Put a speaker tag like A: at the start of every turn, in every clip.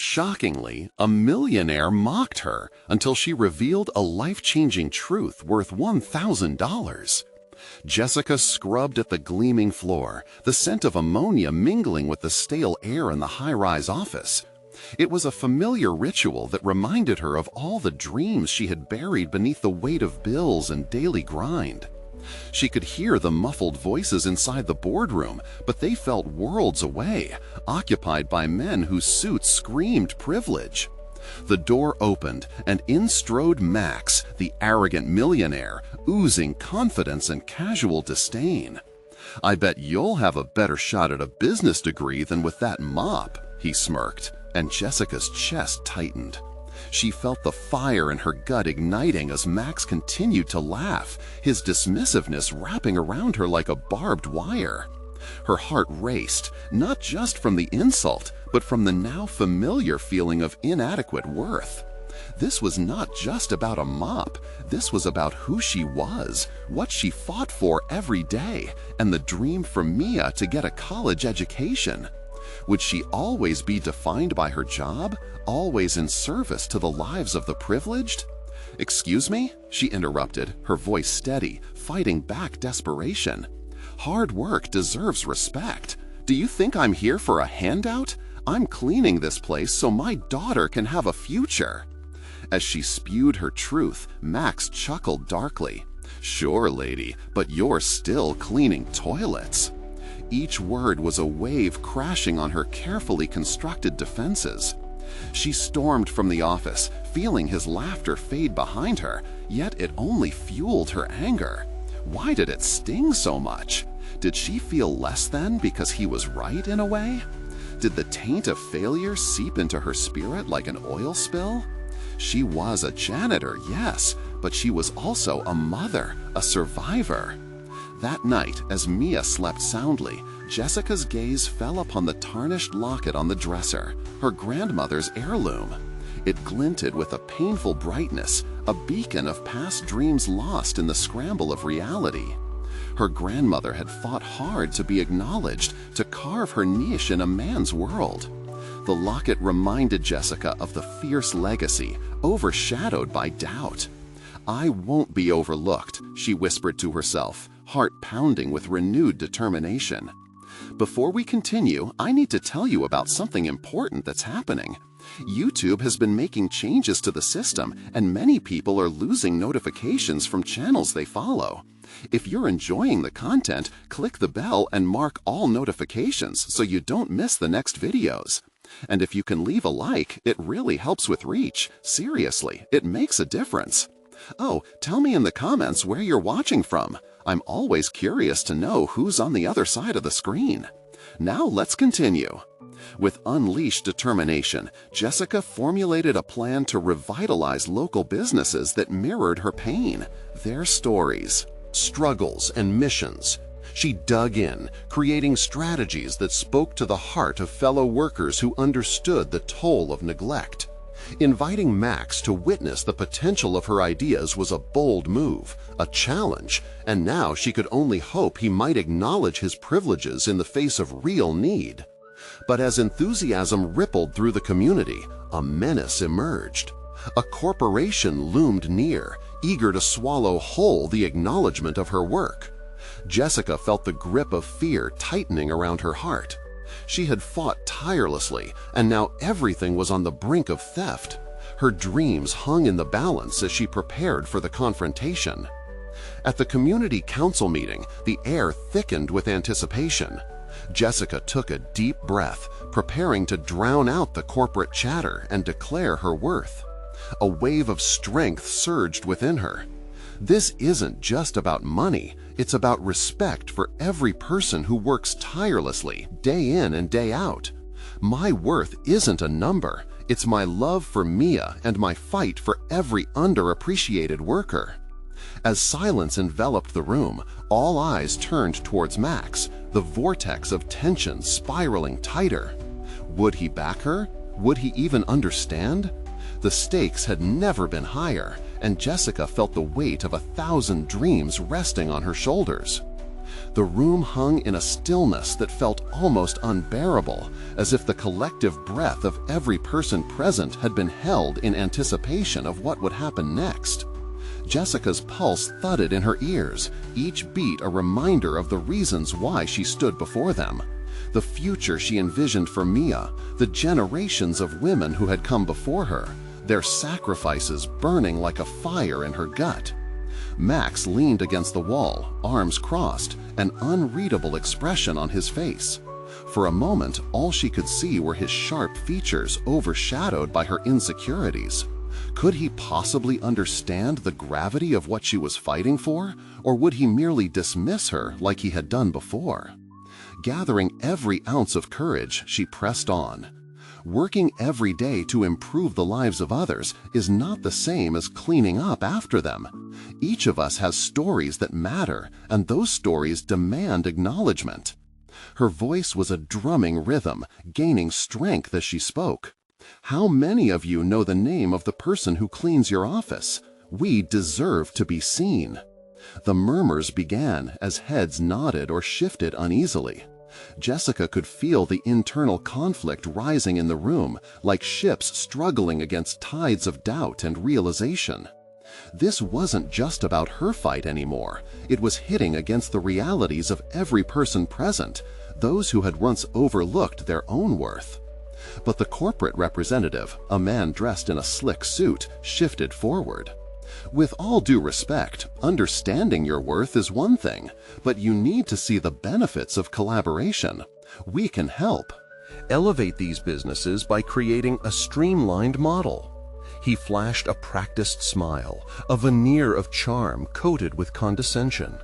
A: Shockingly, a millionaire mocked her until she revealed a life-changing truth worth $1,000. Jessica scrubbed at the gleaming floor, the scent of ammonia mingling with the stale air in the high-rise office. It was a familiar ritual that reminded her of all the dreams she had buried beneath the weight of bills and daily grind. She could hear the muffled voices inside the boardroom, but they felt worlds away, occupied by men whose suits screamed privilege. The door opened, and in strode Max, the arrogant millionaire, oozing confidence and casual disdain. "I bet you'll have a better shot at a business degree than with that mop," he smirked, and Jessica's chest tightened. She felt the fire in her gut igniting as Max continued to laugh, his dismissiveness wrapping around her like a barbed wire. Her heart raced, not just from the insult, but from the now familiar feeling of inadequate worth. This was not just about a mop. This was about who she was, what she fought for every day, and the dream for Mia to get a college education. Would she always be defined by her job, always in service to the lives of the privileged? "Excuse me?" she interrupted, her voice steady, fighting back desperation. "Hard work deserves respect. Do you think I'm here for a handout? I'm cleaning this place so my daughter can have a future." As she spewed her truth, Max chuckled darkly. "Sure, lady, but you're still cleaning toilets." Each word was a wave crashing on her carefully constructed defenses. She stormed from the office, feeling his laughter fade behind her, yet it only fueled her anger. Why did it sting so much? Did she feel less than because he was right in a way? Did the taint of failure seep into her spirit like an oil spill? She was a janitor, yes, but she was also a mother, a survivor. That night, as Mia slept soundly, Jessica's gaze fell upon the tarnished locket on the dresser, her grandmother's heirloom. It glinted with a painful brightness, a beacon of past dreams lost in the scramble of reality. Her grandmother had fought hard to be acknowledged, to carve her niche in a man's world. The locket reminded Jessica of the fierce legacy, overshadowed by doubt. "I won't be overlooked," she whispered to herself, heart pounding with renewed determination. Before we continue, I need to tell you about something important that's happening. YouTube has been making changes to the system, and many people are losing notifications from channels they follow. If you're enjoying the content, click the bell and mark all notifications so you don't miss the next videos. And if you can leave a like, it really helps with reach. Seriously, it makes a difference. Oh, tell me in the comments where you're watching from. I'm always curious to know who's on the other side of the screen. Now let's continue. With unleashed determination, Jessica formulated a plan to revitalize local businesses that mirrored her pain, their stories, struggles, and missions. She dug in, creating strategies that spoke to the heart of fellow workers who understood the toll of neglect. Inviting Max to witness the potential of her ideas was a bold move, a challenge, and now she could only hope he might acknowledge his privileges in the face of real need. But as enthusiasm rippled through the community, a menace emerged. A corporation loomed near, eager to swallow whole the acknowledgement of her work. Jessica felt the grip of fear tightening around her heart. She had fought tirelessly, and now everything was on the brink of theft. Her dreams hung in the balance as she prepared for the confrontation. At the community council meeting, the air thickened with anticipation. Jessica took a deep breath, preparing to drown out the corporate chatter and declare her worth. A wave of strength surged within her. This isn't just about money, it's about respect for every person who works tirelessly, day in and day out. My worth isn't a number, it's my love for Mia and my fight for every underappreciated worker. As silence enveloped the room, all eyes turned towards Max, the vortex of tension spiraling tighter. Would he back her? Would he even understand? The stakes had never been higher, and Jessica felt the weight of 1,000 dreams resting on her shoulders. The room hung in a stillness that felt almost unbearable, as if the collective breath of every person present had been held in anticipation of what would happen next. Jessica's pulse thudded in her ears, each beat a reminder of the reasons why she stood before them. The future she envisioned for Mia, the generations of women who had come before her, their sacrifices burning like a fire in her gut. Max leaned against the wall, arms crossed, an unreadable expression on his face. For a moment, all she could see were his sharp features overshadowed by her insecurities. Could he possibly understand the gravity of what she was fighting for, or would he merely dismiss her like he had done before? Gathering every ounce of courage, she pressed on. Working every day to improve the lives of others is not the same as cleaning up after them. Each of us has stories that matter, and those stories demand acknowledgement. Her voice was a drumming rhythm, gaining strength as she spoke. How many of you know the name of the person who cleans your office? We deserve to be seen. The murmurs began as heads nodded or shifted uneasily. Jessica could feel the internal conflict rising in the room, like ships struggling against tides of doubt and realization. This wasn't just about her fight anymore. It was hitting against the realities of every person present, those who had once overlooked their own worth. But the corporate representative, a man dressed in a slick suit, shifted forward. With all due respect, understanding your worth is one thing, but you need to see the benefits of collaboration. We can help. Elevate these businesses by creating a streamlined model. He flashed a practiced smile, a veneer of charm coated with condescension.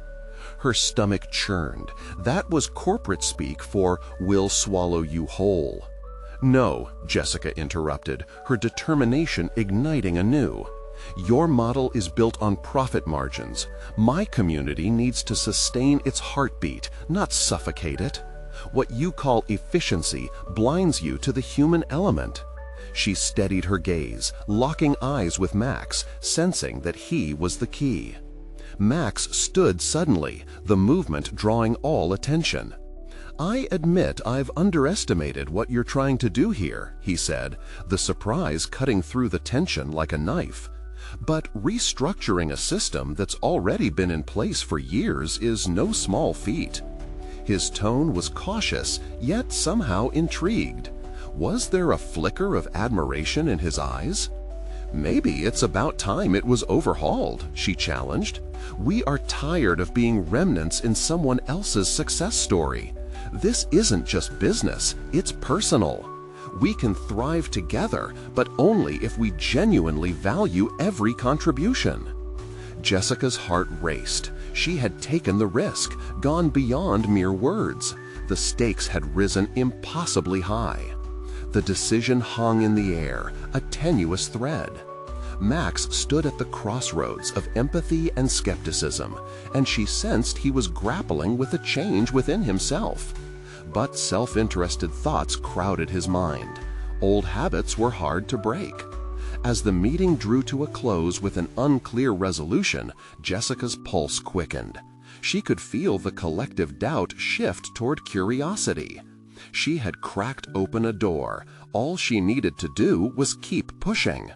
A: Her stomach churned. That was corporate speak for "we'll swallow you whole." "No," Jessica interrupted, her determination igniting anew. "Your model is built on profit margins. My community needs to sustain its heartbeat, not suffocate it. What you call efficiency blinds you to the human element." She steadied her gaze, locking eyes with Max, sensing that he was the key. Max stood suddenly, the movement drawing all attention. "I admit I've underestimated what you're trying to do here," he said, the surprise cutting through the tension like a knife. "But restructuring a system that's already been in place for years is no small feat." His tone was cautious, yet somehow intrigued. Was there a flicker of admiration in his eyes? "Maybe it's about time it was overhauled," she challenged. "We are tired of being remnants in someone else's success story. This isn't just business, it's personal. We can thrive together, but only if we genuinely value every contribution." Jessica's heart raced. She had taken the risk, gone beyond mere words. The stakes had risen impossibly high. The decision hung in the air, a tenuous thread. Max stood at the crossroads of empathy and skepticism, and she sensed he was grappling with a change within himself. But self-interested thoughts crowded his mind. Old habits were hard to break. As the meeting drew to a close with an unclear resolution, Jessica's pulse quickened. She could feel the collective doubt shift toward curiosity. She had cracked open a door. All she needed to do was keep pushing.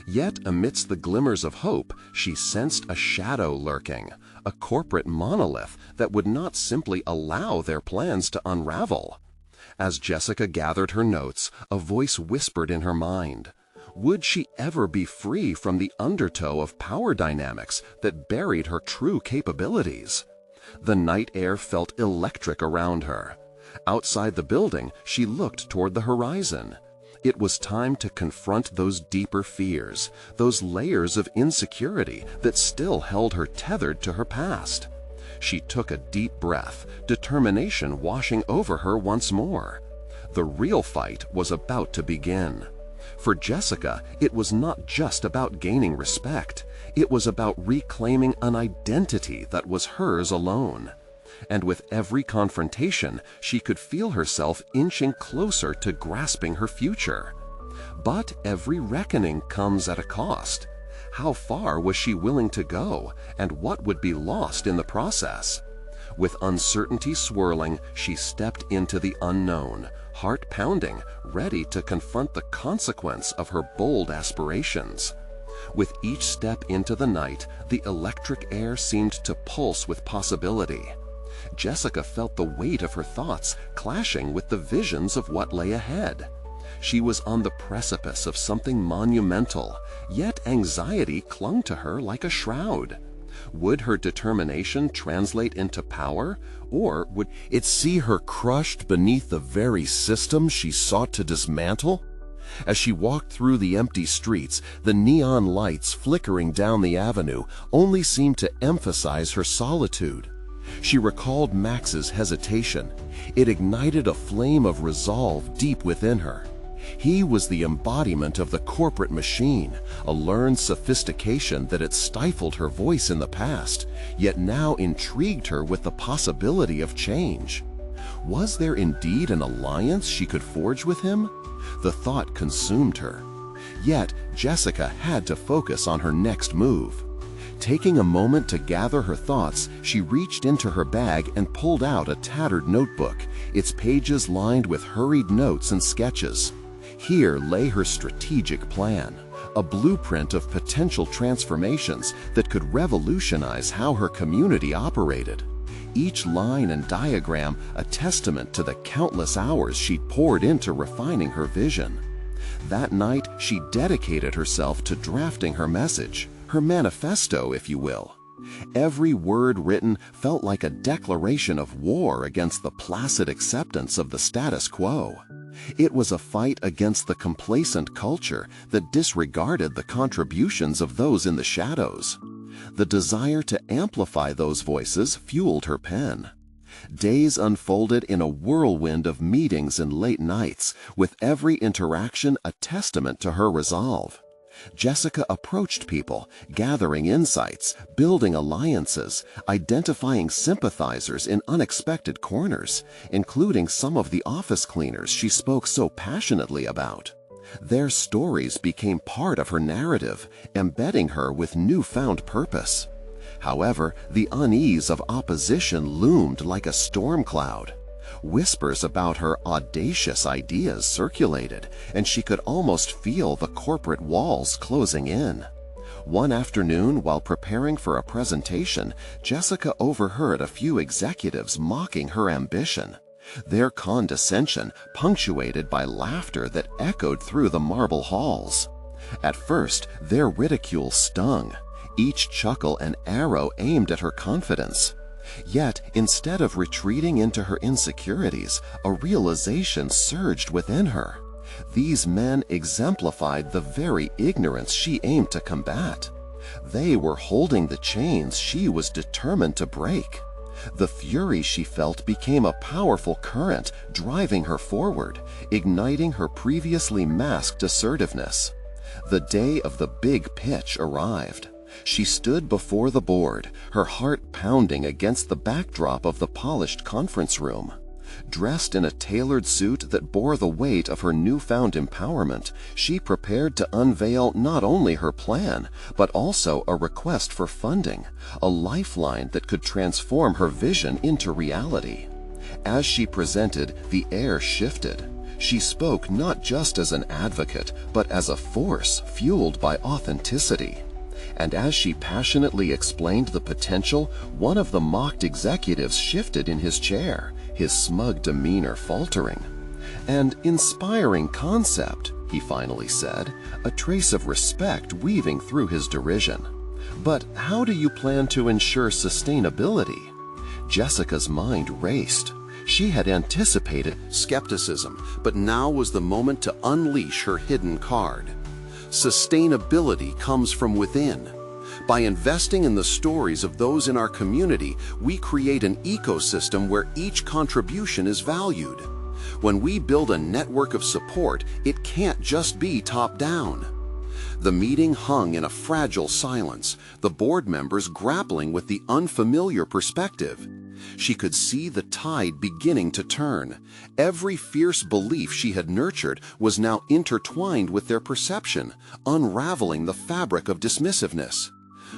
A: Yet amidst the glimmers of hope, she sensed a shadow lurking, a corporate monolith that would not simply allow their plans to unravel. As Jessica gathered her notes, a voice whispered in her mind. Would she ever be free from the undertow of power dynamics that buried her true capabilities? The night air felt electric around her. Outside the building, she looked toward the horizon. It was time to confront those deeper fears, those layers of insecurity that still held her tethered to her past. She took a deep breath, determination washing over her once more. The real fight was about to begin. For Jessica, it was not just about gaining respect. It was about reclaiming an identity that was hers alone. And with every confrontation, she could feel herself inching closer to grasping her future. But every reckoning comes at a cost. How far was she willing to go, and what would be lost in the process?
B: With uncertainty swirling, she stepped into the unknown, heart pounding, ready to confront the consequence of her bold aspirations. With each step into the night, the electric air seemed to pulse with possibility. Jessica felt the weight of her thoughts clashing with the visions of what lay ahead. She was on the precipice of something monumental, yet anxiety clung to her like a shroud. Would her determination translate into power, or would it see her crushed beneath the very system she sought to dismantle? As she walked through the empty streets, the neon lights flickering down the avenue only seemed to emphasize her solitude. She recalled Max's hesitation. It ignited a flame of resolve deep within her. He was the embodiment of the corporate machine, a learned sophistication that had stifled her voice in the past, yet now intrigued her with the possibility of change. Was there indeed an alliance she could forge with him? The thought consumed her. Yet Jessica had to focus on her next move. Taking a moment to gather her thoughts, she reached into her bag and pulled out a tattered notebook, its pages lined with hurried notes and sketches. Here lay her strategic plan, a blueprint of potential transformations that could revolutionize how her community operated. Each line and diagram a testament to the countless hours she'd poured into refining her vision. That night, she dedicated herself to drafting her message, her manifesto, if you will. Every word written felt like a declaration of war against the placid acceptance of the status quo. It was a fight against the complacent culture that disregarded the contributions of those in the shadows. The desire to amplify those voices fueled her pen. Days unfolded in a whirlwind of meetings and late nights, with every interaction a testament to her resolve. Jessica approached people, gathering insights, building alliances, identifying sympathizers in unexpected corners, including some of the office cleaners she spoke so passionately about. Their stories became part of her narrative, embedding her with newfound purpose. However, the unease of opposition loomed like a storm cloud. Whispers about her audacious ideas circulated, and she could almost feel the corporate walls closing in. One afternoon, while preparing for a presentation, Jessica overheard a few executives mocking her ambition. Their condescension punctuated by laughter that echoed through the marble halls. At first, their ridicule stung, each chuckle an arrow aimed at her confidence. Yet, instead of retreating into her insecurities, a realization surged within her. These men exemplified the very ignorance she aimed to combat. They were holding the chains she was determined to break. The fury she felt became a powerful current, driving her forward, igniting her previously masked assertiveness. The day of the big pitch arrived. She stood before the board, her heart pounding against the backdrop of the polished conference room. Dressed in a tailored suit that bore the weight of her newfound empowerment, she prepared to unveil not only her plan, but also a request for funding, a lifeline that could transform her vision into reality. As she presented, the air shifted. She spoke not just as an advocate, but as a force fueled by authenticity. And as she passionately explained the potential, one of the mocked executives shifted in his chair, his smug demeanor faltering. "An inspiring concept," he finally said, a trace of respect weaving through his derision. "But how do you plan to ensure sustainability?" Jessica's mind raced. She had anticipated skepticism, but now was the moment to unleash her hidden card. Sustainability comes from within. By investing in the stories of those in our community, we create an ecosystem where each contribution is valued. When we build a network of support, it can't just be top-down. The meeting hung in a fragile silence, the board members grappling with the unfamiliar perspective. She could see the tide beginning to turn. Every fierce belief she had nurtured was now intertwined with their perception, unraveling the fabric of dismissiveness.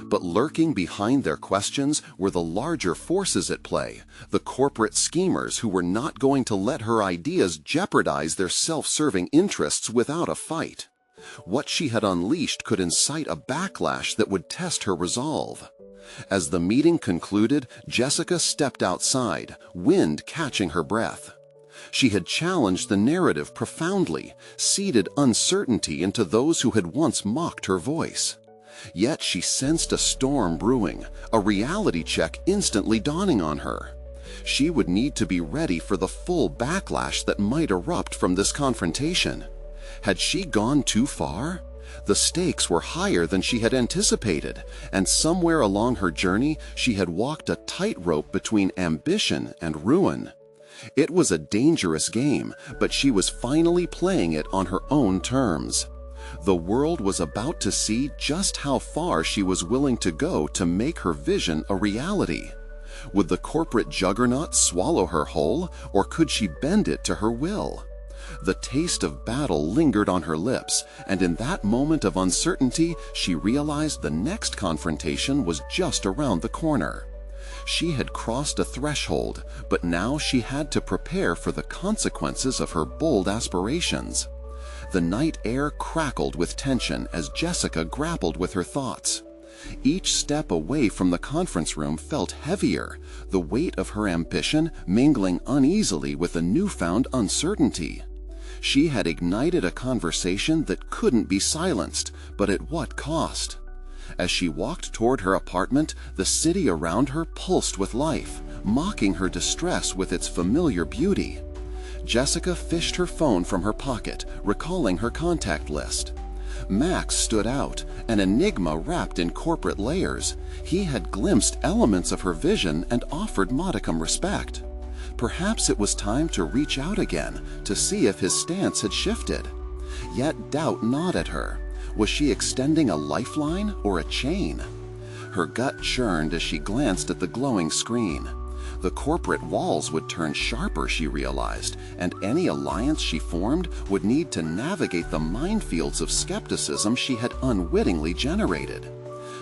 A: But lurking behind their questions were the larger forces at play, the corporate schemers who were not going to let her ideas jeopardize their self-serving interests without a fight. What she had unleashed could incite a backlash that would test her resolve. As the meeting concluded, Jessica stepped outside, wind catching her breath. She had challenged the narrative profoundly, seeded uncertainty into those who had once mocked her voice. Yet she sensed a storm brewing, a reality check instantly dawning on her. She would need to be ready for the full backlash that might erupt from this confrontation. Had she gone too far? The stakes were higher than she had anticipated, and somewhere along her journey she had walked a tightrope between ambition and ruin. It was a dangerous game, but she was finally playing it on her own terms. The world was about to see just how far she was willing to go to make her vision a reality. Would the corporate juggernaut swallow her whole, or could she bend it to her will? The taste of battle lingered on her lips, and in that moment of uncertainty, she realized the next confrontation was just around the corner. She had crossed a threshold, but now she had to prepare for the consequences of her bold aspirations. The night air crackled with tension as Jessica grappled with her thoughts. Each step away from the conference room felt heavier, the weight of her ambition mingling uneasily with a newfound uncertainty. She had ignited a conversation that couldn't be silenced, but at what cost? As she walked toward her apartment, the city around her pulsed with life, mocking her distress with its familiar beauty. Jessica fished her phone from her pocket, recalling her contact list. Max stood out, an enigma wrapped in corporate layers. He had glimpsed elements of her vision and offered modicum respect. Perhaps it was time to reach out again to see if his stance had shifted. Yet doubt gnawed at her. Was she extending a lifeline or a chain? Her gut churned as she glanced at the glowing screen. The corporate walls would turn sharper, she realized, and any alliance she formed would need to navigate the minefields of skepticism she had unwittingly generated.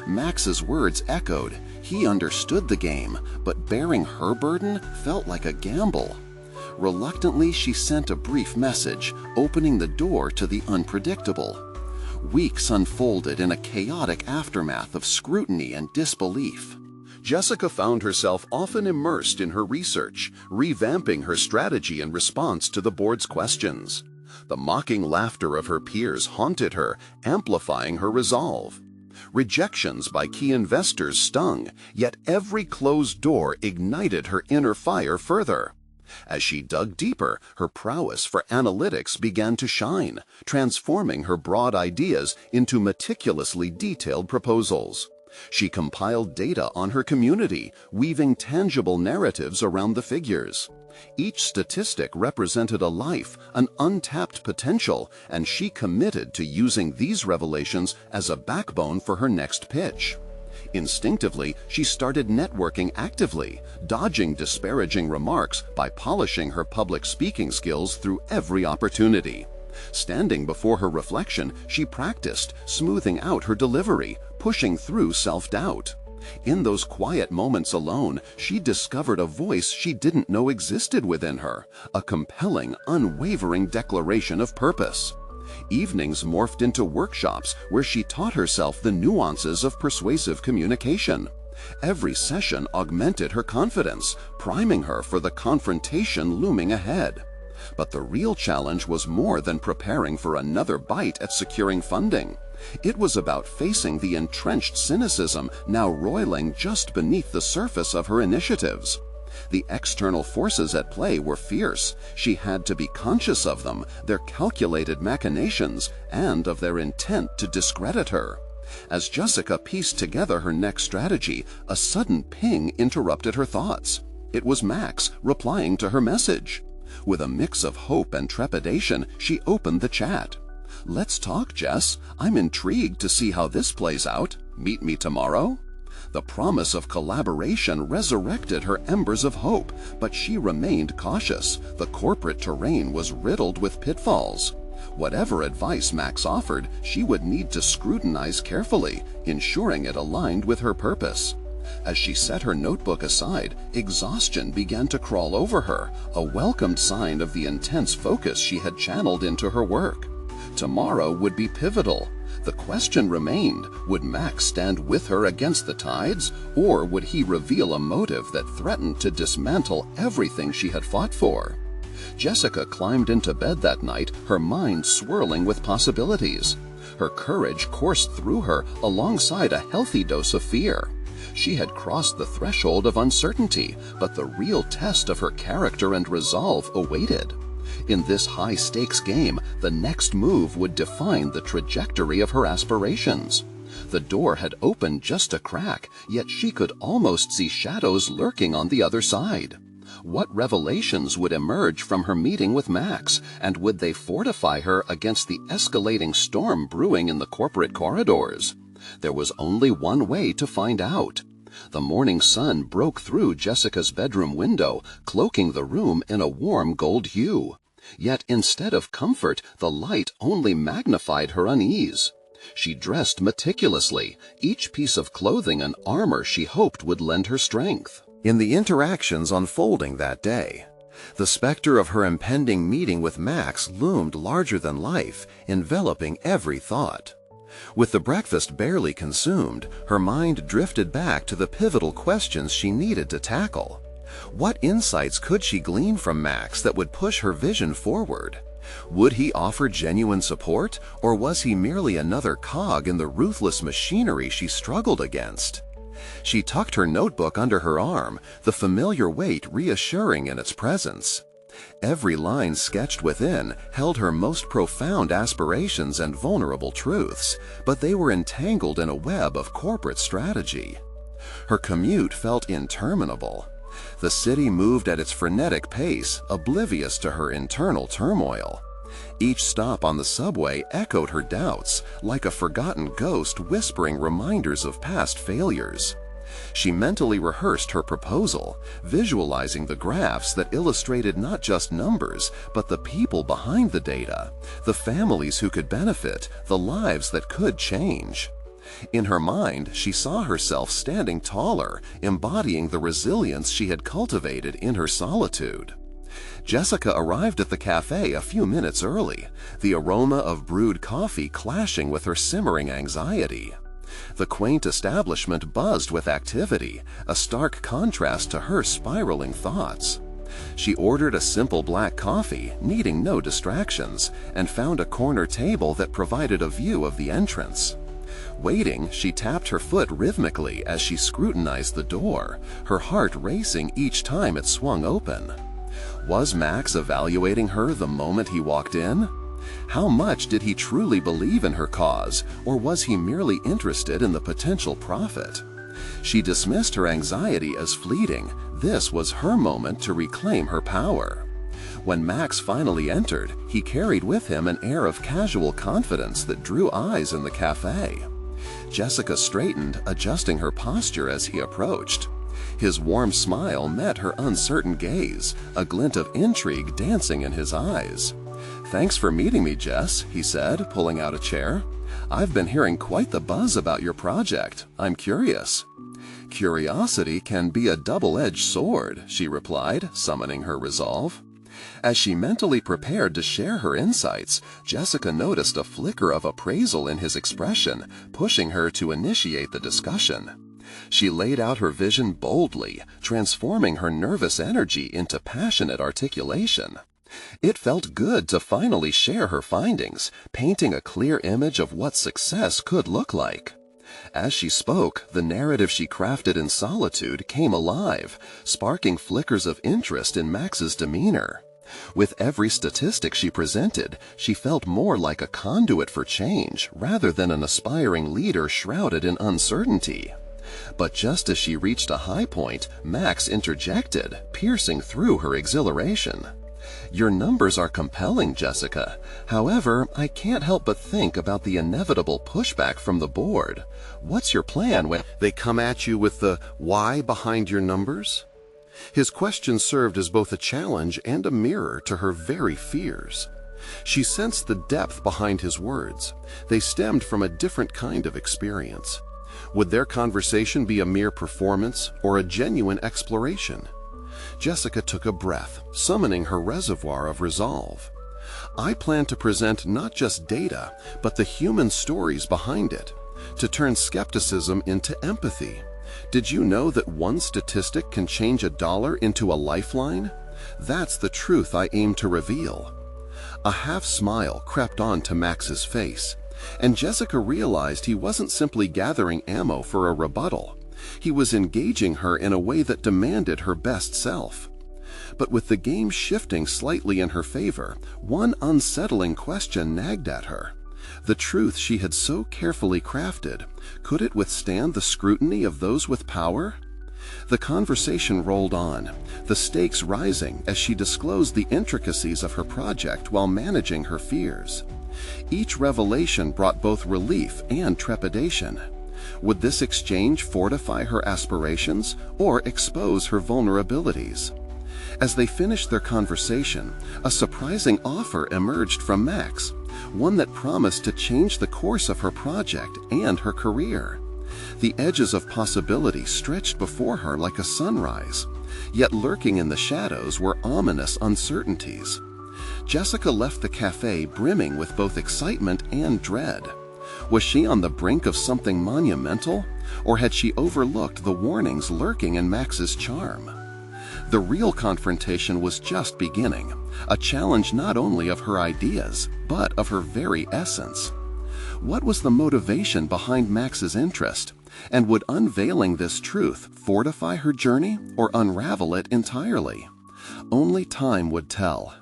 A: Max's words echoed. He understood the game, but bearing her burden felt like a gamble. Reluctantly, she sent a brief message, opening the door to the unpredictable. Weeks unfolded in a chaotic aftermath of scrutiny and disbelief. Jessica found herself often immersed in her research, revamping her strategy in response to the board's questions. The mocking laughter of her peers haunted her, amplifying her resolve. Rejections by key investors stung, yet every closed door ignited her inner fire further. As she dug deeper, her prowess for analytics began to shine, transforming her broad ideas into meticulously detailed proposals. She compiled data on her community, weaving tangible narratives around the figures. Each statistic represented a life, an untapped potential, and she committed to using these revelations as a backbone for her next pitch. Instinctively, she started networking actively, dodging disparaging remarks by polishing her public speaking skills through every opportunity. Standing before her reflection, she practiced, smoothing out her delivery, pushing through self-doubt. In those quiet moments alone, she discovered a voice she didn't know existed within her, a compelling, unwavering declaration of purpose. Evenings morphed into workshops where she taught herself the nuances of persuasive communication. Every session augmented her confidence, priming her for the confrontation looming ahead. But the real challenge was more than preparing for another bite at securing funding. It was about facing the entrenched cynicism now roiling just beneath the surface of her initiatives. The external forces at play were fierce. She had to be conscious of them, their calculated machinations, and of their intent to discredit her. As Jessica pieced together her next strategy, a sudden ping interrupted her thoughts. It was Max replying to her message. With a mix of hope and trepidation, she opened the chat. "Let's talk, Jess. I'm intrigued to see how this plays out. Meet me tomorrow?" The promise of collaboration resurrected her embers of hope, but she remained cautious. The corporate terrain was riddled with pitfalls. Whatever advice Max offered, she would need to scrutinize carefully, ensuring it aligned with her purpose. As she set her notebook aside, exhaustion began to crawl over her, a welcomed sign of the intense focus she had channeled into her work. Tomorrow would be pivotal. The question remained, would Max stand with her against the tides, or would he reveal a motive that threatened to dismantle everything she had fought for? Jessica climbed into bed that night, her mind swirling with possibilities. Her courage coursed through her alongside a healthy dose of fear. She had crossed the threshold of uncertainty, but the real test of her character and resolve awaited. In this high-stakes game, the next move would define the trajectory of her aspirations. The door had opened just a crack, yet she could almost see shadows lurking on the other side. What revelations would emerge from her meeting with Max, and would they fortify her against the escalating storm brewing in the corporate corridors? There was only one way to find out. The morning sun broke through Jessica's bedroom window, cloaking the room in a warm gold hue. Yet instead of comfort, the light only magnified her unease. She dressed meticulously, each piece of clothing an armor she hoped would lend her strength.
B: In the interactions unfolding that day, the specter of her impending meeting with Max loomed larger than life, enveloping every thought. With the breakfast barely consumed, her mind drifted back to the pivotal questions she needed to tackle. What insights could she glean from Max that would push her vision forward? Would he offer genuine support, or was he merely another cog in the ruthless machinery she struggled against? She tucked her notebook under her arm, the familiar weight reassuring in its presence. Every line sketched within held her most profound aspirations and vulnerable truths, but they were entangled in a web of corporate strategy. Her commute felt interminable. The city moved at its frenetic pace, oblivious to her internal turmoil. Each stop on the subway echoed her doubts, like a forgotten ghost whispering reminders of past failures. She mentally rehearsed her proposal, visualizing the graphs that illustrated not just numbers, but the people behind the data, the families who could benefit, the lives that could change. In her mind, she saw herself standing taller, embodying the resilience she had cultivated in her solitude. Jessica arrived at the cafe a few minutes early, the aroma of brewed coffee clashing with her simmering anxiety. The quaint establishment buzzed with activity, a stark contrast to her spiraling thoughts. She ordered a simple black coffee, needing no distractions, and found a corner table that provided a view of the entrance. Waiting, she tapped her foot rhythmically as she scrutinized the door, her heart racing each time it swung open. Was Max evaluating her the moment he walked in? How much did he truly believe in her cause, or was he merely interested in the potential profit? She dismissed her anxiety as fleeting. This was her moment to reclaim her power. When Max finally entered, he carried with him an air of casual confidence that drew eyes in the cafe. Jessica straightened, adjusting her posture as he approached. His warm smile met her uncertain gaze, a glint of intrigue dancing in his eyes. "Thanks for meeting me, Jess," he said, pulling out a chair. "I've been hearing quite the buzz about your project. I'm curious." "Curiosity can be a double-edged sword," she replied, summoning her resolve. As she mentally prepared to share her insights, Jessica noticed a flicker of appraisal in his expression, pushing her to initiate the discussion. She laid out her vision boldly, transforming her nervous energy into passionate articulation. It felt good to finally share her findings, painting a clear image of what success could look like. As she spoke, the narrative she crafted in solitude came alive, sparking flickers of interest in Max's demeanor. With every statistic she presented, she felt more like a conduit for change rather than an aspiring leader shrouded in uncertainty. But just as she reached a high point, Max interjected, piercing through her exhilaration. "Your numbers are compelling, Jessica. However, I can't help but think about the inevitable pushback from the board. What's your plan when
A: They come at you with the why behind your numbers? His question served as both a challenge and a mirror to her very fears. She sensed the depth behind his words. They stemmed from a different kind of experience. Would their conversation be a mere performance or a genuine exploration? Jessica took a breath, summoning her reservoir of resolve. I plan to present not just data, but the human stories behind it, to turn skepticism into empathy. Did you know that one statistic can change $1 into a lifeline? That's the truth I aim to reveal. A half smile crept onto Max's face, and Jessica realized he wasn't simply gathering ammo for a rebuttal. He was engaging her in a way that demanded her best self. But with the game shifting slightly in her favor, one unsettling question nagged at her. The truth she had so carefully crafted, could it withstand the scrutiny of those with power? The conversation rolled on, the stakes rising as she disclosed the intricacies of her project while managing her fears. Each revelation brought both relief and trepidation. Would this exchange fortify her aspirations or expose her vulnerabilities? As they finished their conversation, a surprising offer emerged from Max, one that promised to change the course of her project and her career. The edges of possibility stretched before her like a sunrise, yet lurking in the shadows were ominous uncertainties. Jessica left the cafe brimming with both excitement and dread. Was she on the brink of something monumental, or had she overlooked the warnings lurking in Max's charm? The real confrontation was just beginning, a challenge not only of her ideas, but of her very essence. What was the motivation behind Max's interest, and would unveiling this truth fortify her journey or unravel it entirely? Only time would tell.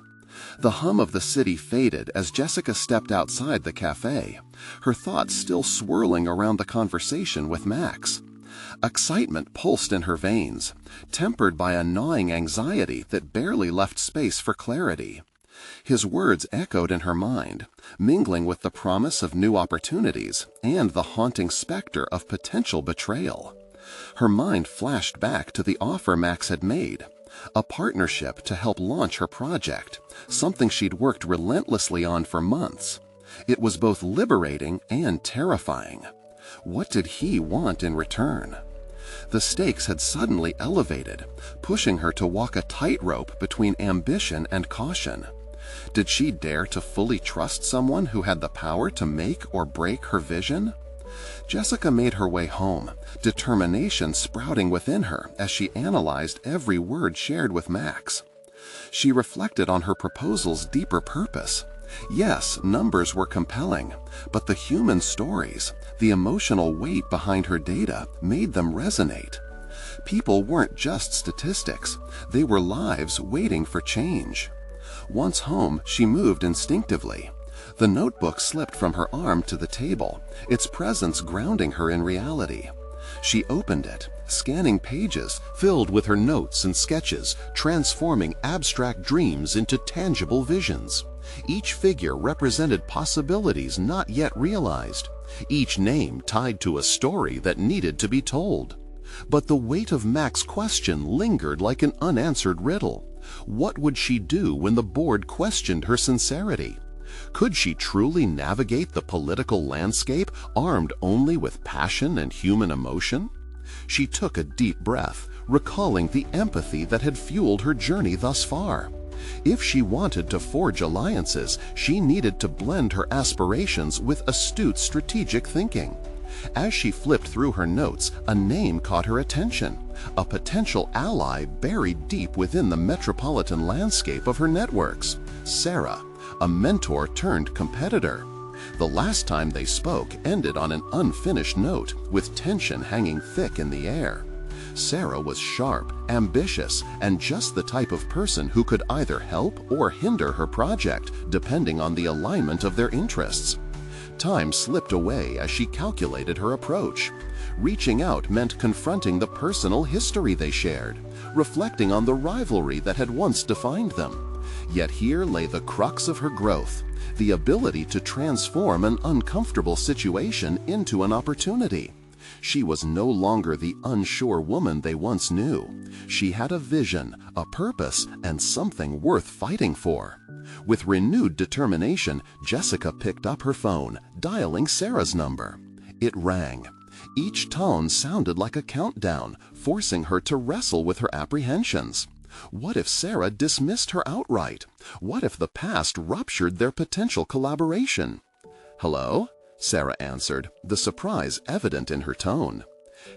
A: The hum of the city faded as Jessica stepped outside the cafe, her thoughts still swirling around the conversation with Max. Excitement pulsed in her veins, tempered by a gnawing anxiety that barely left space for clarity. His words echoed in her mind, mingling with the promise of new opportunities and the haunting specter of potential betrayal. Her mind flashed back to the offer Max had made, a partnership to help launch her project, something she'd worked relentlessly on for months. It was both liberating and terrifying. What did he want in return? The stakes had suddenly elevated, pushing her to walk a tightrope between ambition and caution. Did she dare to fully trust someone who had the power to make or break her vision? Jessica made her way home, determination sprouting within her as she analyzed every word shared with Max. She reflected on her proposal's deeper purpose. Yes, numbers were compelling, but the human stories, the emotional weight behind her data, made them resonate. People weren't just statistics, they were lives waiting for change. Once home, she moved instinctively. The notebook slipped from her arm to the table, its presence grounding her in reality. She opened it, scanning pages
C: filled with her notes and sketches, transforming abstract dreams into tangible visions. Each figure represented possibilities not yet realized, each name tied to a story that needed to be told. But the weight of Max's question lingered like an unanswered riddle. What would she do when the board questioned her sincerity? Could she truly navigate the political landscape armed only with passion and human emotion? She took a deep breath, recalling the empathy that had fueled her journey thus far. If she wanted to forge alliances, she needed to blend her aspirations with astute strategic thinking. As she flipped through her notes, a name caught her attention, a potential ally buried deep within the metropolitan landscape of her networks. Sarah, a mentor turned competitor. The last time they spoke ended on an unfinished note, with tension hanging thick in the air. Sarah was sharp, ambitious, and just the type of person who could either help or hinder her project, depending on the alignment of their interests. Time slipped away as she calculated her approach. Reaching out meant confronting the personal history they shared, reflecting on the rivalry that had once defined them. Yet here lay the crux of her growth, the ability to transform an uncomfortable situation into an opportunity. She was no longer the unsure woman they once knew. She had a vision, a purpose, and something worth fighting for. With renewed determination, Jessica picked up her phone, dialing Sarah's number. It rang. Each tone sounded like a countdown, forcing her to wrestle with her apprehensions. What if Sarah dismissed her outright? What if the past ruptured their potential collaboration? "Hello?" Sarah answered, the surprise evident in her tone.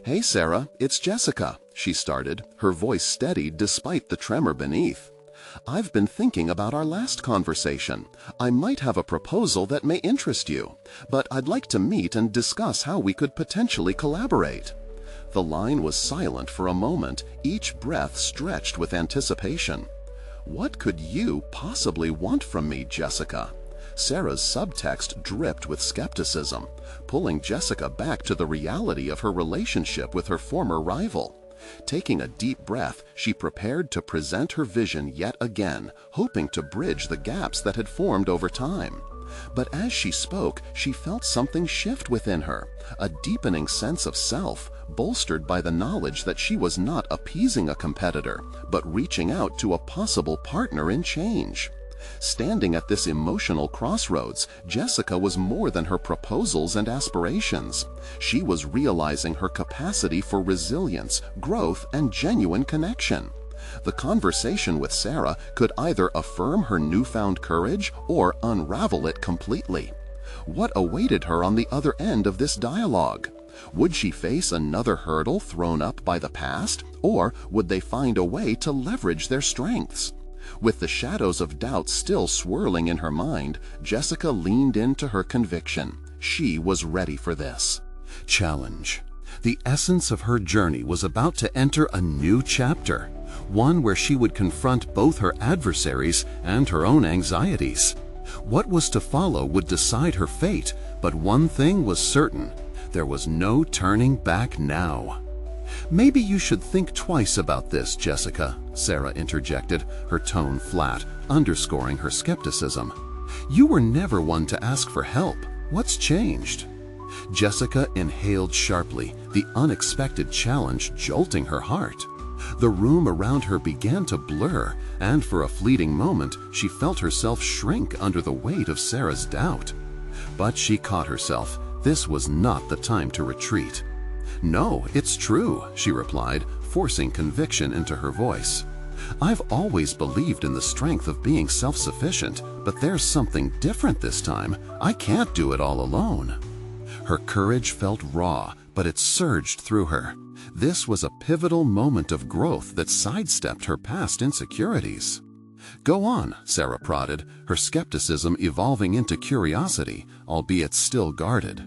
C: "Hey, Sarah, it's Jessica," she started, her voice steady despite the tremor beneath. "I've been thinking about our last conversation. I might have a proposal that may interest you, but I'd like to meet and discuss how we could potentially collaborate." The line was silent for a moment, each breath stretched with anticipation. "What could you possibly want from me, Jessica?" Sarah's subtext dripped with skepticism, pulling Jessica back to the reality of her relationship with her former rival. Taking a deep breath, she prepared to present her vision yet again, hoping to bridge the gaps that had formed over time. But as she spoke, she felt something shift within her, a deepening sense of self, bolstered by the knowledge that she was not appeasing a competitor, but reaching out to a possible partner in change. Standing at this emotional crossroads, Jessica was more than her proposals and aspirations. She was realizing her capacity for resilience, growth, and genuine connection. The conversation with Sarah could either affirm her newfound courage or unravel it completely. What awaited her on the other end of this dialogue? Would she face another hurdle thrown up by the past, or would they find a way to leverage their strengths? With the shadows of doubt still swirling in her mind, Jessica leaned into her conviction. She was ready for this challenge. The essence of her journey was about to enter a new chapter, one where she would confront both her adversaries and her own anxieties. What was to follow would decide her fate, but one thing was certain: there was no turning back now. "Maybe you should think twice about this, Jessica," Sarah interjected, her tone flat, underscoring her skepticism. "You were never one to ask for help. What's changed?" Jessica inhaled sharply, the unexpected challenge jolting her heart. The room around her began to blur, and for a fleeting moment, she felt herself shrink under the weight of Sarah's doubt. But she caught herself. This was not the time to retreat. "No, it's true," she replied, forcing conviction into her voice. "I've always believed in the strength of being self-sufficient, but there's something different this time. I can't do it all alone." Her courage felt raw, but it surged through her. This was a pivotal moment of growth that sidestepped her past insecurities. "Go on," Sarah prodded, her skepticism evolving into curiosity, albeit still guarded.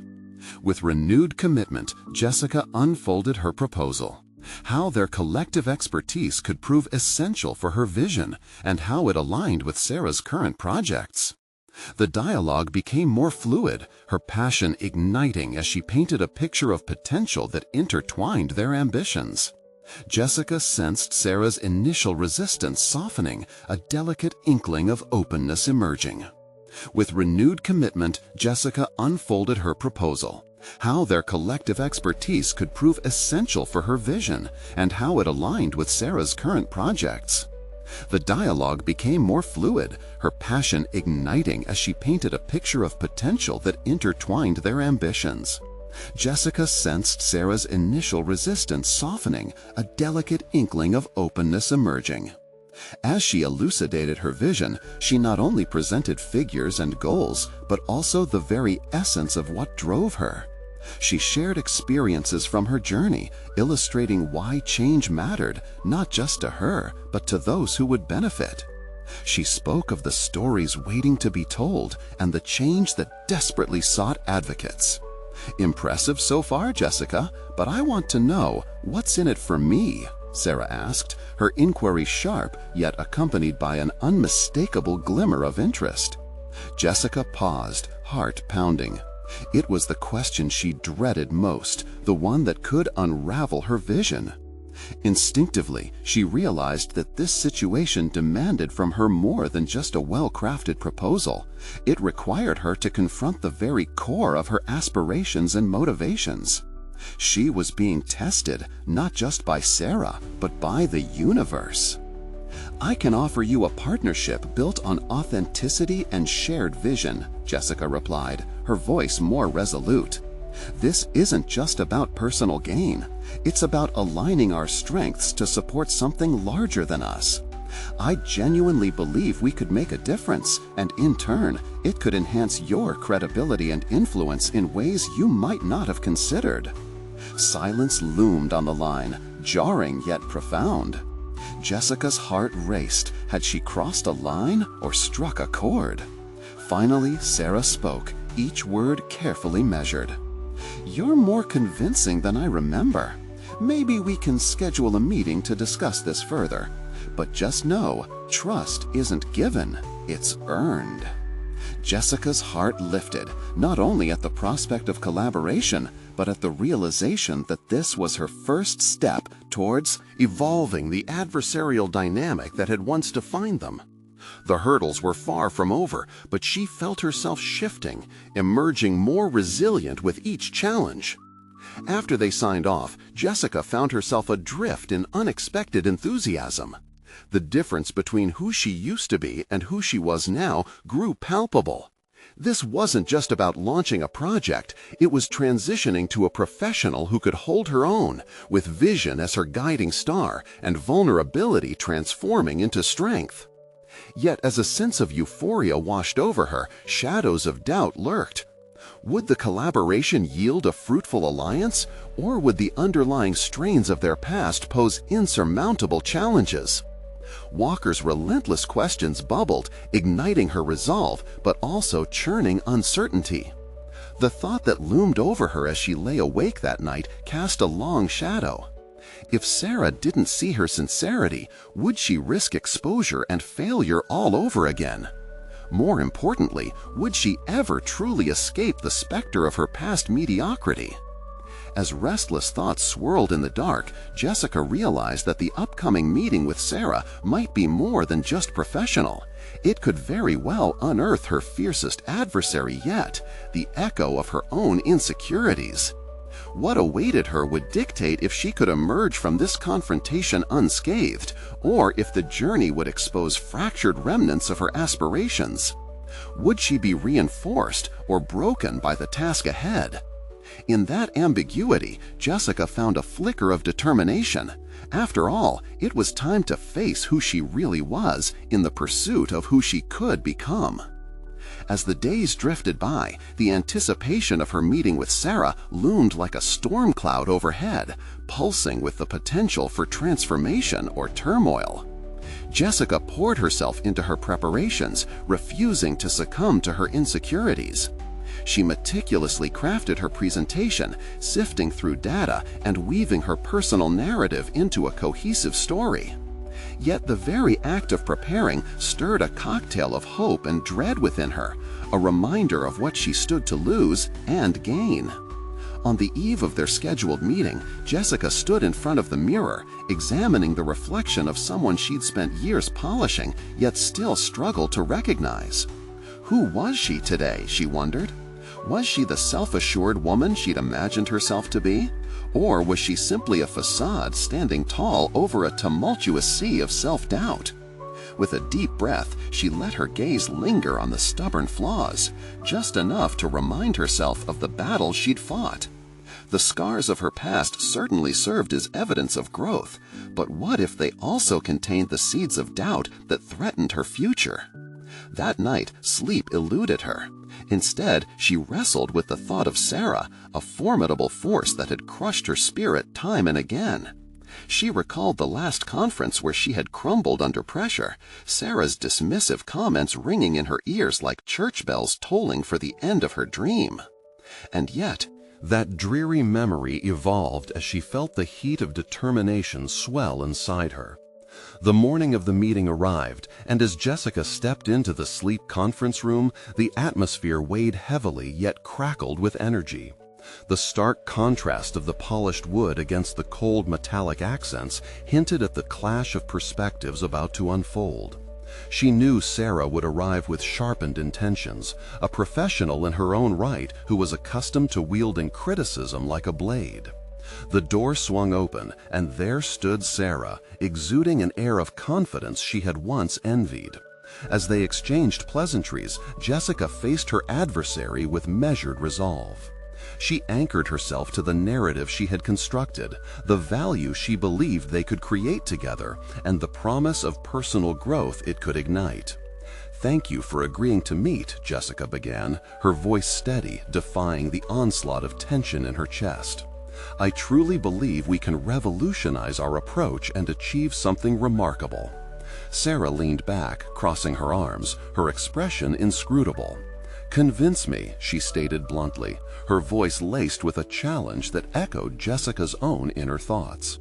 C: With renewed commitment, Jessica unfolded her proposal: how their collective expertise could prove essential for her vision, and how it aligned with Sarah's current projects. The dialogue became more fluid, her passion igniting as she painted a picture of potential that intertwined their ambitions. Jessica sensed Sarah's initial resistance softening, a delicate inkling of openness emerging. With renewed commitment, Jessica unfolded her proposal: how their collective expertise could prove essential for her vision, and how it aligned with Sarah's current projects. The dialogue became more fluid, her passion igniting as she painted a picture of potential that intertwined their ambitions. Jessica sensed Sarah's initial resistance softening, a delicate inkling of openness emerging. As she elucidated her vision, she not only presented figures and goals, but also the very essence of what drove her. She shared experiences from her journey, illustrating why change mattered, not just to her, but to those who would benefit. She spoke of the stories waiting to be told and the change that desperately sought advocates. "Impressive so far, Jessica, but I want to know, what's in it for me?" Sarah asked, her inquiry sharp, yet accompanied by an unmistakable glimmer of interest. Jessica paused, heart pounding. It was the question she dreaded most, the one that could unravel her vision. Instinctively, she realized that this situation demanded from her more than just a well-crafted proposal. It required her to confront the very core of her aspirations and motivations. She was being tested not just by Sarah, but by the universe. "I can offer you a partnership built on authenticity and shared vision," Jessica replied, her voice more resolute. "This isn't just about personal gain. It's about aligning our strengths to support something larger than us. I genuinely believe we could make a difference, and in turn, it could enhance your credibility and influence in ways you might not have considered." Silence loomed on the line, jarring yet profound. Jessica's heart raced. Had she crossed a line or struck a chord? Finally, Sarah spoke, each word carefully measured. "You're more convincing than I remember. Maybe we can schedule a meeting to discuss this further. But just know, trust isn't given, it's earned." Jessica's heart lifted, not only at the prospect of collaboration, but at the realization that this was her first step towards
A: evolving the adversarial dynamic that had once defined them. The hurdles were far from over, but she felt herself shifting, emerging more resilient with each challenge. After they signed off, Jessica found herself adrift in unexpected enthusiasm. The difference between who she used to be and who she was now grew palpable. This wasn't just about launching a project, it was transitioning to a professional who could hold her own, with vision as her guiding star and vulnerability transforming into strength. Yet as a sense of euphoria washed over her, shadows of doubt lurked. Would the collaboration yield a fruitful alliance, or would the underlying strains of their past pose insurmountable challenges? Walker's relentless questions bubbled, igniting her resolve, but also churning uncertainty. The thought that loomed over her as she lay awake that night cast a long shadow. If Sarah didn't see her sincerity, would she risk exposure and failure all over again? More importantly, would she ever truly escape the specter of her past mediocrity? As restless thoughts swirled in the dark, Jessica realized that the upcoming meeting with Sarah might be more than just professional. It could very well unearth her fiercest adversary yet, the echo of her own insecurities. What awaited her would dictate if she could emerge from this confrontation unscathed, or if the journey would expose fractured remnants of her aspirations. Would she be reinforced or broken by the task ahead? In that ambiguity, Jessica found a flicker of determination. After all, it was time to face who she really was in the pursuit of who she could become. As the days drifted by, the anticipation of her meeting with Sarah loomed like a storm cloud overhead, pulsing with the potential for transformation or turmoil. Jessica poured herself into her preparations, refusing to succumb to her insecurities. She meticulously crafted her presentation, sifting through data and weaving her personal narrative into a cohesive story. Yet the very act of preparing stirred a cocktail of hope and dread within her, a reminder of what she stood to lose and gain. On the eve of their scheduled meeting, Jessica stood in front of the mirror, examining the reflection of someone she'd spent years polishing, yet still struggled to recognize. Who was she today, she wondered? Was she the self-assured woman she'd imagined herself to be? Or was she simply a facade standing tall over a tumultuous sea of self-doubt? With a deep breath, she let her gaze linger on the stubborn flaws, just enough to remind herself of the battles she'd fought. The scars of her past certainly served as evidence of growth, but what if they also contained the seeds of doubt that threatened her future? That night, sleep eluded her. Instead, she wrestled with the thought of Sarah, a formidable force that had crushed her spirit time and again. She recalled the last conference where she had crumbled under pressure, Sarah's dismissive comments ringing in her ears like church bells tolling for the end of her dream. And yet,
B: that dreary memory evolved as she felt the heat of determination swell inside her. The morning of the meeting arrived, and as Jessica stepped into the sleep conference room, the atmosphere weighed heavily yet crackled with energy. The stark contrast of the polished wood against the cold metallic accents hinted at the clash of perspectives about to unfold.
C: She knew Sarah would arrive with sharpened intentions, a professional in her own right who was accustomed to wielding criticism like a blade. The door swung open, and there stood Sarah, exuding an air of confidence she had once envied. As they exchanged pleasantries, Jessica faced her adversary with measured resolve. She anchored herself to the narrative she had constructed, the value she believed they could create together, and the promise of personal growth it could ignite. "Thank you for agreeing to meet," Jessica began, her voice steady, defying the onslaught of tension in her chest. "I truly believe we can revolutionize our approach and achieve something remarkable." Sarah leaned back, crossing her arms, her expression inscrutable. "Convince me," she stated bluntly, her voice laced with a challenge that echoed Jessica's own inner thoughts.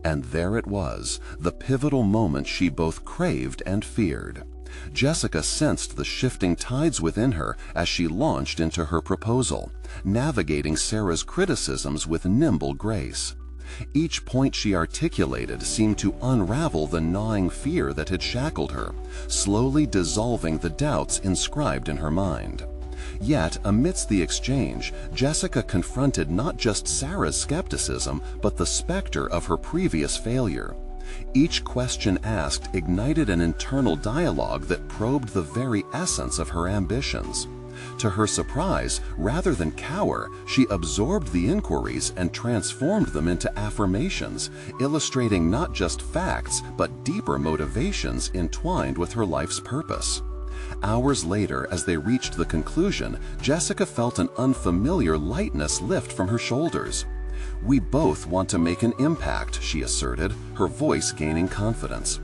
C: And there it was, the pivotal moment she both craved and feared. Jessica sensed the shifting tides within her as she launched into her proposal, navigating Sarah's criticisms with nimble grace. Each point she articulated seemed to unravel the gnawing fear that had shackled her, slowly dissolving the doubts inscribed in her mind. Yet, amidst the exchange, Jessica confronted not just Sarah's skepticism, but the specter of her previous failure. Each question asked ignited an internal dialogue that probed the very essence of her ambitions. To her surprise, rather than cower, she absorbed the inquiries and transformed them into affirmations, illustrating not just facts, but deeper motivations entwined with her life's purpose. Hours later, as they reached the conclusion, Jessica felt an unfamiliar lightness lift from her shoulders. "We both want to make an impact," she asserted, her voice gaining confidence.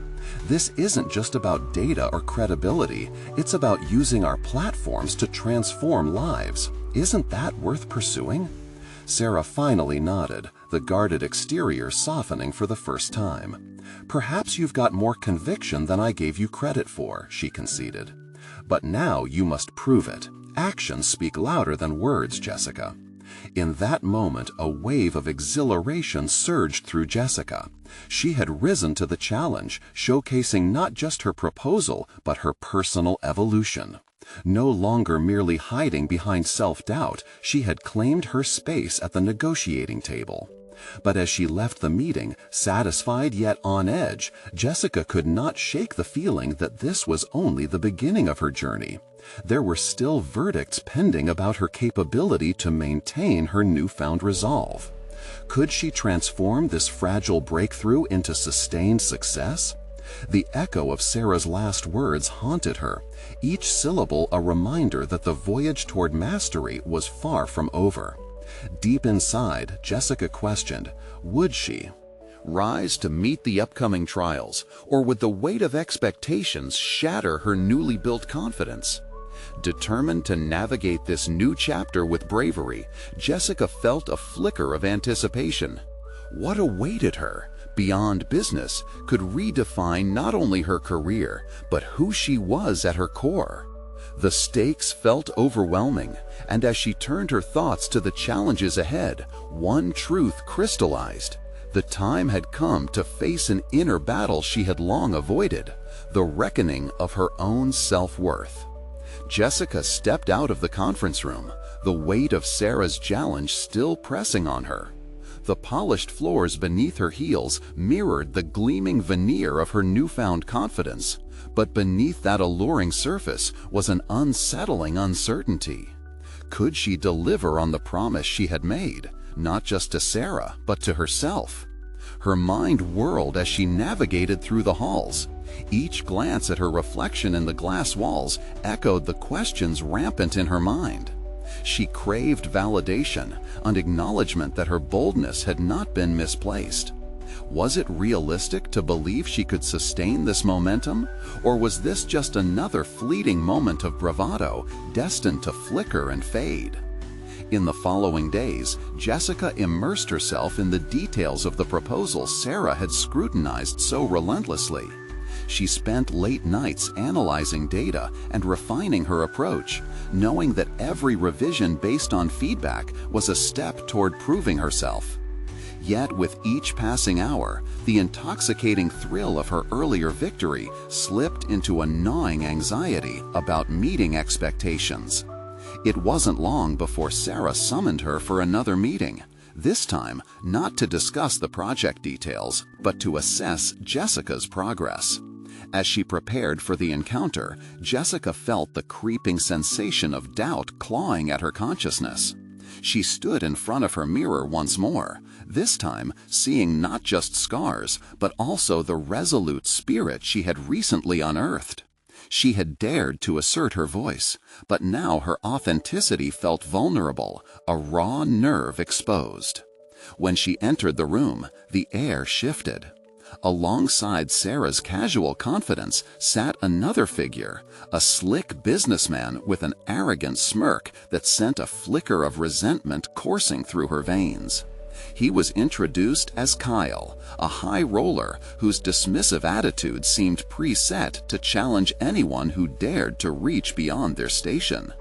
C: "This isn't just about data or credibility, it's about using our platforms to transform lives. Isn't that worth pursuing?" Sarah finally nodded, the guarded exterior softening for the first time. "Perhaps you've got more conviction than I gave you credit for," she conceded. "But now you must prove it. Actions speak louder than words, Jessica." In that moment, a wave of exhilaration surged through Jessica. She had risen to the challenge, showcasing not just her proposal, but her personal evolution. No longer merely hiding behind self-doubt, she had claimed her space at the negotiating table. But as she left the meeting, satisfied yet on edge, Jessica could not shake the feeling that this was only the beginning of her journey. There were still verdicts pending about her capability to maintain her newfound resolve. Could she transform this fragile breakthrough into sustained success? The echo of Sarah's last words haunted her, each syllable a reminder that the voyage toward mastery was far from over. Deep inside, Jessica questioned, would she
A: rise to meet the upcoming trials, or would the weight of expectations shatter her newly built confidence? Determined to navigate this new chapter with bravery, Jessica felt a flicker of anticipation. What awaited her, beyond business, could redefine not only her career, but who she was at her core. The stakes felt overwhelming, and as she turned her thoughts to the challenges ahead, one truth crystallized. The time had come to face an inner battle she had long avoided, the reckoning of her own self-worth. Jessica stepped out of the conference room, the weight of Sarah's challenge still pressing on her. The polished floors beneath her heels mirrored the gleaming veneer of her newfound confidence, but beneath that alluring surface was an unsettling uncertainty. Could she deliver on the promise she had made, not just to Sarah, but to herself? Her mind whirled as she navigated through the halls. Each glance at her reflection in the glass walls echoed the questions rampant in her mind. She craved validation, an acknowledgement that her boldness had not been misplaced. Was it realistic to believe she could sustain this momentum, or was this just another fleeting moment of bravado destined to flicker and fade? In the following days, Jessica immersed herself in the details of the proposal Sarah had scrutinized so relentlessly. She spent late nights analyzing data and refining her approach, knowing that every revision based on feedback was a step toward proving herself.
C: Yet with each passing hour, the intoxicating thrill of her earlier victory slipped into a gnawing anxiety about meeting expectations. It wasn't long before Sarah summoned her for another meeting, this time not to discuss the project details, but to assess Jessica's progress. As she prepared for the encounter, Jessica felt the creeping sensation of doubt clawing at her consciousness. She stood in front of her mirror once more, this time seeing not just scars, but also the resolute spirit she had recently unearthed. She had dared to assert her voice, but now her authenticity felt vulnerable, a raw nerve exposed. When she entered the room, the air shifted. Alongside Sarah's casual confidence sat another figure, a slick businessman with an arrogant smirk that sent a flicker of resentment coursing through her veins. He was introduced as Kyle, a high roller whose dismissive attitude seemed preset to challenge anyone who dared to reach beyond their station.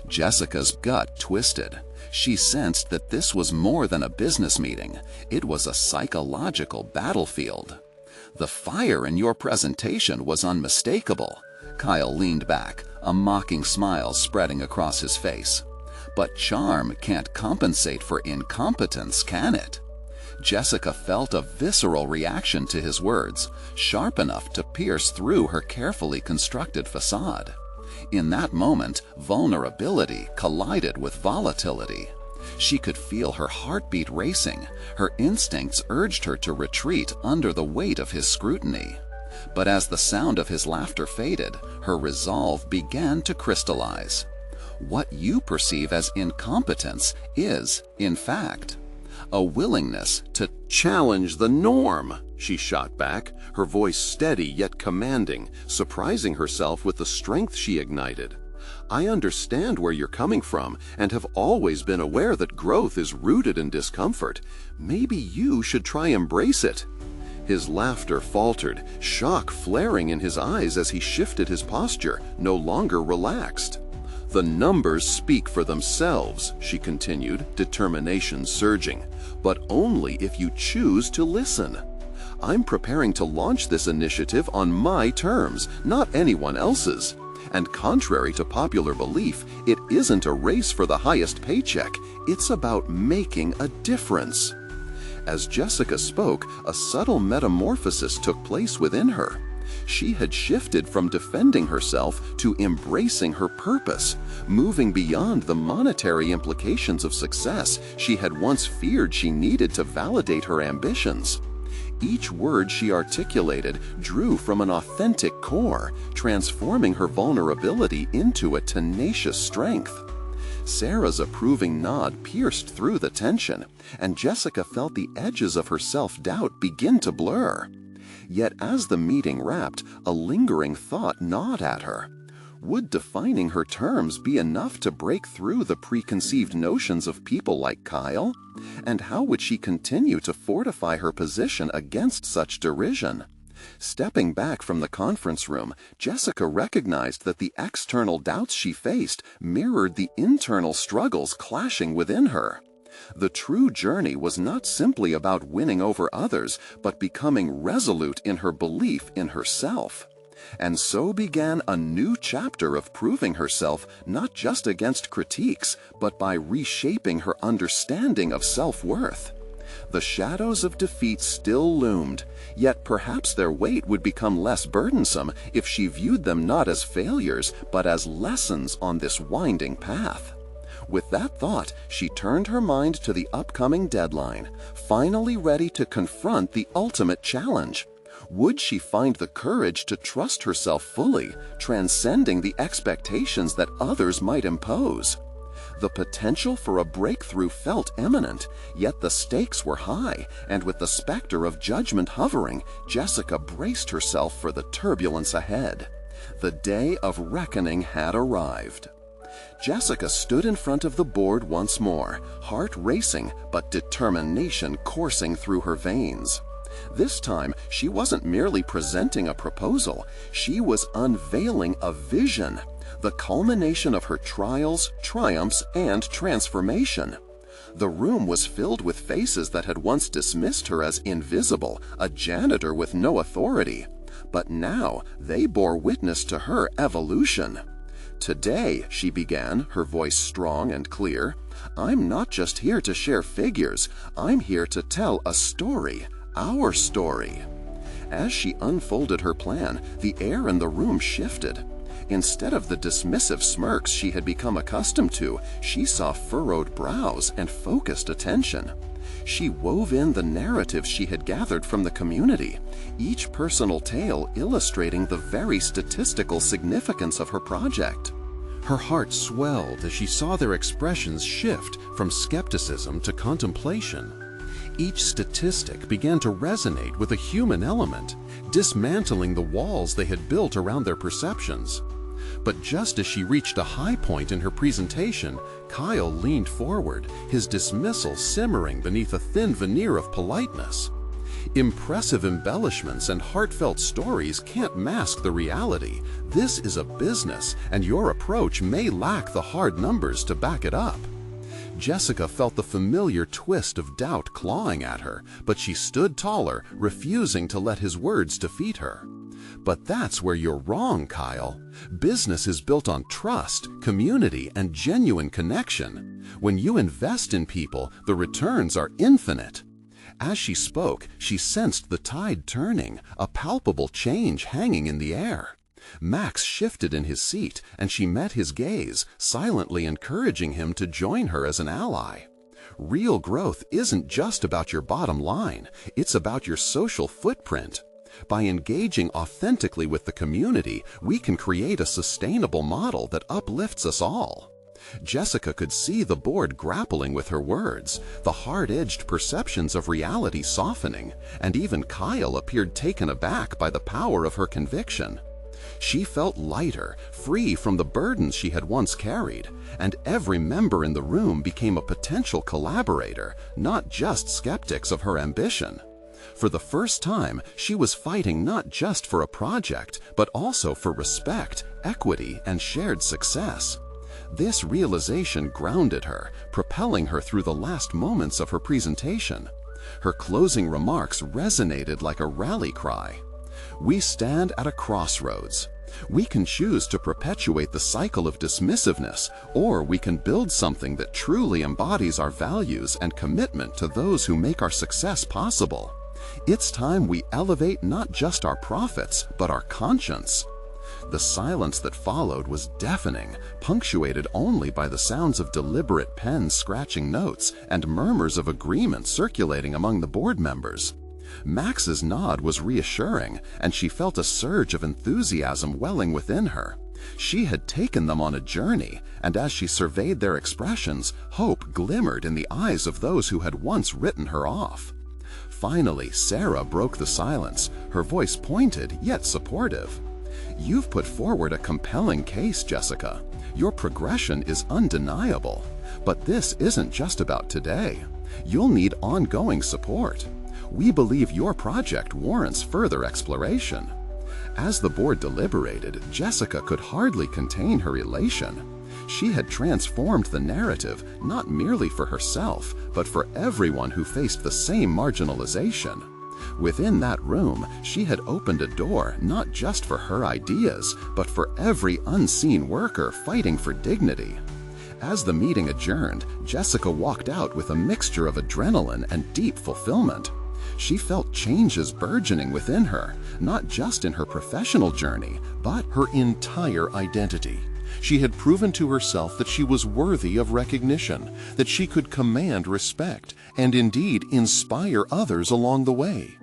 C: Jessica's gut twisted. She sensed that this was more than a business meeting. It was a psychological battlefield. "The fire in your presentation was unmistakable." Kyle leaned back, a mocking smile spreading across his face. "But charm can't compensate for incompetence, can it?" Jessica felt a visceral reaction to his words, sharp enough to pierce through her carefully constructed facade. In that moment, vulnerability collided with volatility. She could feel her heartbeat racing. Her instincts urged her to retreat under the weight of his scrutiny. But as the sound of his laughter faded, her resolve began to crystallize. What you perceive as incompetence is, in fact, a willingness to challenge the norm, she shot back, her voice steady yet commanding, surprising herself with the strength she ignited. "I understand where you're coming from and have always been aware that growth is rooted in discomfort. Maybe you should try embrace it." His laughter faltered, shock flaring in his eyes as he shifted his posture, no longer relaxed. "The numbers speak for themselves," she continued, determination surging, "but only if you choose to listen. I'm preparing to launch this initiative on my terms, not anyone else's. And contrary to popular belief, it isn't a race for the highest paycheck. It's about making a difference." As Jessica spoke, a subtle metamorphosis took place within her. She had shifted from defending herself to embracing her purpose, moving beyond the monetary implications of success she had once feared she needed to validate her ambitions. Each word she articulated drew from an authentic core, transforming her vulnerability into a tenacious strength. Sarah's approving nod pierced through the tension, and Jessica felt the edges of her self-doubt begin to blur. Yet as the meeting wrapped, a lingering thought gnawed at her. Would defining her terms be enough to break through the preconceived notions of people like Kyle? And how would she continue to fortify her position against such derision? Stepping back from the conference room, Jessica recognized that the external doubts she faced mirrored the internal struggles clashing within her. The true journey was not simply about winning over others, but becoming resolute in her belief in herself. And so began a new chapter of proving herself not just against critiques, but by reshaping her understanding of self-worth. The shadows of defeat still loomed, yet perhaps their weight would become less burdensome if she viewed them not as failures, but as lessons on this winding path. With that thought, she turned her mind to the upcoming deadline, finally ready to confront the ultimate challenge. Would she find the courage to trust herself fully, transcending the expectations that others might impose? The potential for a breakthrough felt imminent, yet the stakes were high, and with the specter of judgment hovering, Jessica braced herself for the turbulence ahead. The day of reckoning had arrived. Jessica stood in front of the board once more, heart racing but determination coursing through her veins. This time, she wasn't merely presenting a proposal, she was unveiling a vision, the culmination of her trials, triumphs, and transformation.
B: The room was filled with faces that had once dismissed her as invisible, a janitor with no authority. But now they bore witness to her evolution. "Today," she began, her voice strong and clear, "I'm not just here to share figures. I'm here to tell a story, our story." As she unfolded her plan, the air in the room shifted. Instead of the dismissive smirks she had become accustomed to, she saw furrowed brows and focused attention. She wove in the narratives she had gathered from the community, each personal tale illustrating the very statistical significance of her project.
C: Her heart swelled as she saw their expressions shift from skepticism to contemplation. Each statistic began to resonate with a human element, dismantling the walls they had built around their perceptions. But just as she reached a high point in her presentation, Kyle leaned forward, his dismissal simmering beneath a thin veneer of politeness. Impressive embellishments and heartfelt stories can't mask the reality. This is a business, and your approach may lack the hard numbers to back it up. Jessica felt the familiar twist of doubt clawing at her, but she stood taller, refusing to let his words defeat her. "But that's where you're wrong, Kyle. Business is built on trust, community, and genuine connection. When you invest in people, the returns are infinite." As she spoke, she sensed the tide turning, a palpable change hanging in the air. Max shifted in his seat, and she met his gaze, silently encouraging him to join her as an ally. Real growth isn't just about your bottom line, it's about your social footprint. By engaging authentically with the community, we can create a sustainable model that uplifts us all. Jessica could see the board grappling with her words, the hard-edged perceptions of reality softening, and even Kyle appeared taken aback by the power of her conviction. She felt lighter, free from the burdens she had once carried, and every member in the room became a potential collaborator, not just skeptics of her ambition. For the first time, she was fighting not just for a project, but also for respect, equity, and shared success. This realization grounded her, propelling her through the last moments of her presentation. Her closing remarks resonated like a rally cry. "We stand at a crossroads. We can choose to perpetuate the cycle of dismissiveness, or we can build something that truly embodies our values and commitment to those who make our success possible. It's time we elevate not just our profits, but our conscience." The silence that followed was deafening, punctuated only by the sounds of deliberate pens scratching notes and murmurs of agreement circulating among the board members. Max's nod was reassuring, and she felt a surge of enthusiasm welling within her. She had taken them on a journey, and as she surveyed their expressions, hope glimmered in the eyes of those who had once written her off. Finally, Sarah broke the silence, her voice pointed yet supportive. "You've put forward a compelling case, Jessica. Your progression is undeniable. But this isn't just about today. You'll need ongoing support. We believe your project warrants further exploration." As the board deliberated, Jessica could hardly contain her elation. She had transformed the narrative not merely for herself, but for everyone who faced the same marginalization. Within that room, she had opened a door not just for her ideas, but for every unseen worker fighting for dignity. As the meeting adjourned, Jessica walked out with a mixture of adrenaline and deep fulfillment. She felt changes burgeoning within her, not just in her professional journey, but
A: Her entire identity. She had proven to herself that she was worthy of recognition, that she could command respect, and indeed inspire others along the way.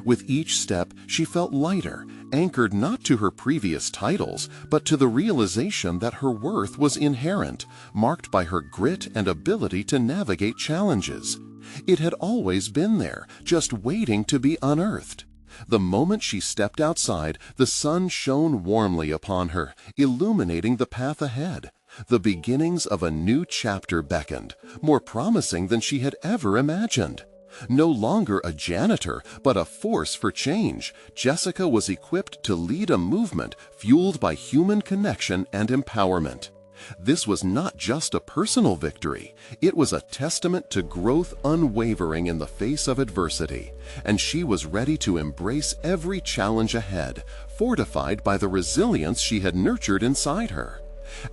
A: With each step, she felt lighter, anchored not to her previous titles, but to the realization that her worth was inherent, marked by her grit and ability to navigate challenges. It had always been there, just waiting to be unearthed. The moment she stepped outside, the sun shone warmly upon her, illuminating the path ahead. The beginnings of a new chapter beckoned, more promising than she had ever imagined. No longer a janitor, but a force for change, Jessica was equipped to lead a movement fueled by human connection and empowerment.
C: This was not just a personal victory, it was a testament to growth unwavering in the face of adversity, and she was ready to embrace every challenge ahead, fortified by the resilience she had nurtured inside her.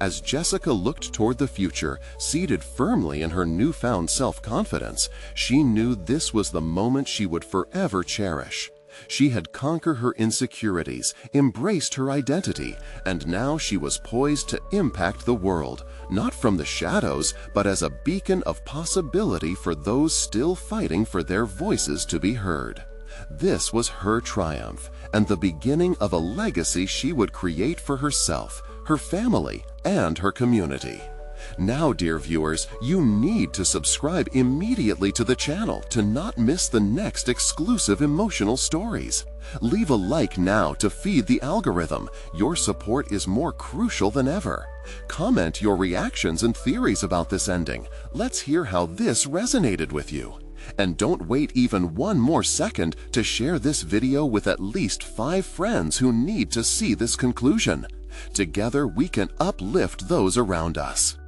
C: As Jessica looked toward the future, seated firmly in her newfound self-confidence, she knew this was the moment she would forever cherish. She had conquered her insecurities, embraced her identity, and now she was poised to impact the world, not from the shadows, but as a beacon of possibility for those still fighting for their voices to be heard. This was her triumph, and the beginning of a legacy she would create for herself, her family, and her community. Now, dear viewers, you need to subscribe immediately to the channel to not miss the next exclusive emotional stories. Leave a like now to feed the algorithm. Your support is more crucial than ever. Comment your reactions and theories about this ending. Let's hear how this resonated with you. And don't wait even one more second to share this video with at least 5 friends who need to see this conclusion. Together we can uplift those around us.